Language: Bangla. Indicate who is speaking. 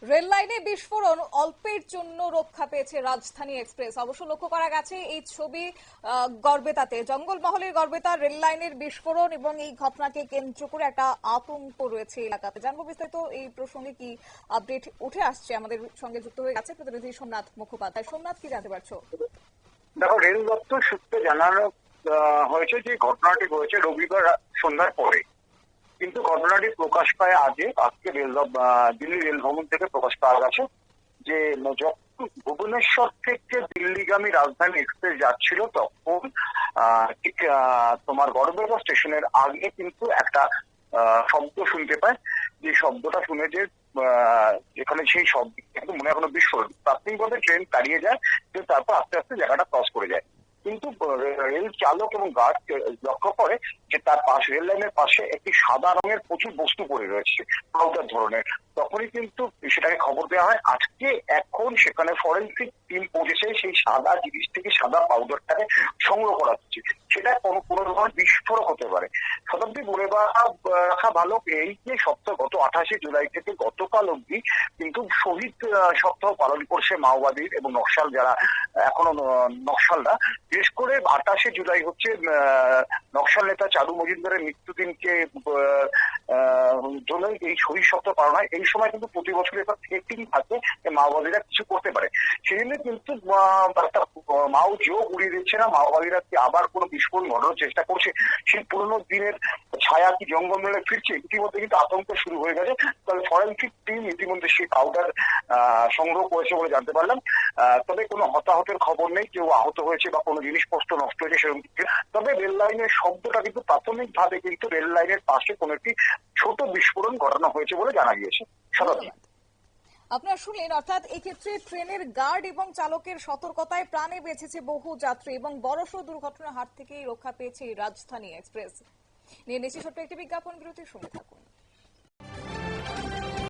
Speaker 1: রেল লাইনে বিস্ফোরণ, অল্পের জন্য রক্ষা পেয়েছে রাজধানী এক্সপ্রেস। অবশ্য লক্ষ্য করা গেছে এই ছবি গড়বেতাতে, জঙ্গলমহলের গড়বেতা রেল লাইনের বিস্ফোরণ এবং এই ঘটনাকে কেন্দ্র করে একটা আতঙ্ক রয়েছে এলাকাতে। জানবো বিস্তারিত এই প্রসঙ্গে কি আপডেট উঠে আসছে। আমাদের সঙ্গে যুক্ত হয়ে গেছে প্রতিনিধি সোমনাথ মুখোপাধ্যায়। সোমনাথ, কি জানতে পারছো?
Speaker 2: দেখো, রেল দপ্তর সূত্রে জানানো হয়েছে যে ঘটনাটি হয়েছে রবিবার সন্ধ্যার পরে, কিন্তু ঘটনাটি প্রকাশ পায় আজকে দিল্লি রেল ভবন থেকে প্রকাশ পাওয়া গেছে যে যখন ভুবনেশ্বর থেকে দিল্লিগামী রাজধানী এক্সপ্রেস যাচ্ছিল তখন ঠিক তোমার গড়বেতা স্টেশনের আগে কিন্তু একটা শব্দ শুনতে পায়। যে শব্দটা শুনে যে যেখানে সেই শব্দ কিন্তু মনে হয় কোনো বিস্ফোরণ। প্রাথমিকভাবে ট্রেন দাঁড়িয়ে যায়, কিন্তু তারপর আস্তে আস্তে জায়গাটা ক্রস করে যায়। কিন্তু রেল চালক এবং গার্ড লক্ষ্য করে যে তার পাশে, রেল লাইনের পাশে একটি সাদা রঙের প্রচুর বস্তু পড়ে রয়েছে, পাউডার ধরনের। তখনই কিন্তু সেটাকে খবর দেওয়া হয়। আজকে এখন সেখানে ফরেন্সিক টিম পৌঁছেছে সেই সাদা জিনিস থেকে, সাদা পাউডারটাকে সংগ্রহ করা হচ্ছে। সেটা কোনো ধরনের বিস্ফোরক হতে পারে। শতাব্দী বলে রাখা ভালো, এই যে সপ্তাহ গত 28 জুলাই থেকে গতকাল অব্দি কিন্তু শহীদ সপ্তাহ পালন করছে মাওবাদীর এবং নকশাল যারা এখনো নকশালরা। বিশেষ করে 28 জুলাই হচ্ছে নকশাল নেতা চারু মজুমদারের মৃত্যুদিনকে জন্য এই শহীদ সপ্তাহ পালন হয়। এই সময় কিন্তু প্রতি বছর একটা থ্রেটিং থাকে যে মাওবাদীরা কিছু করতে পারে। সেই জন্য কিন্তু একটা মাও যোগ উড়িয়ে দিচ্ছে না, মাওবাদীরা কি আবার কোনো বিস্ফোরণ ঘটানোর চেষ্টা করছে, সেই পুরোনো দিনের ছায়া কি জঙ্গলমহলে ফিরছে। ইতিমধ্যে কিন্তু আতঙ্ক শুরু হয়ে গেছে। তবে ফরেন্সিক টিম ইতিমধ্যে সেই পাউডার সংগ্রহ করেছে বলে জানতে পারলাম। তবে কোনো হতাহতের খবর নেই, কেউ আহত হয়েছে বা কোনো জিনিসপত্র নষ্ট হয়েছে সেরকম কিছু। তবে রেল লাইনের শব্দটা কিন্তু প্রাথমিকভাবে কিন্তু রেল লাইনের পাশে কোনো একটি ছোট বিস্ফোরণ ঘটানো হয়েছে বলে জানা গিয়েছে।
Speaker 1: আপনারা শুনলেন, অর্থাৎ এক্ষেত্রে ট্রেনের গার্ড এবং চালকের সতর্কতায় প্রাণে বেঁচেছে বহু যাত্রী এবং বড়সড় দুর্ঘটনার হাত থেকেই রক্ষা পেয়েছে রাজধানী এক্সপ্রেস। নিয়ে নিচ্ছি ছোট্ট একটি বিজ্ঞাপন বিরতির সঙ্গে থাকুন।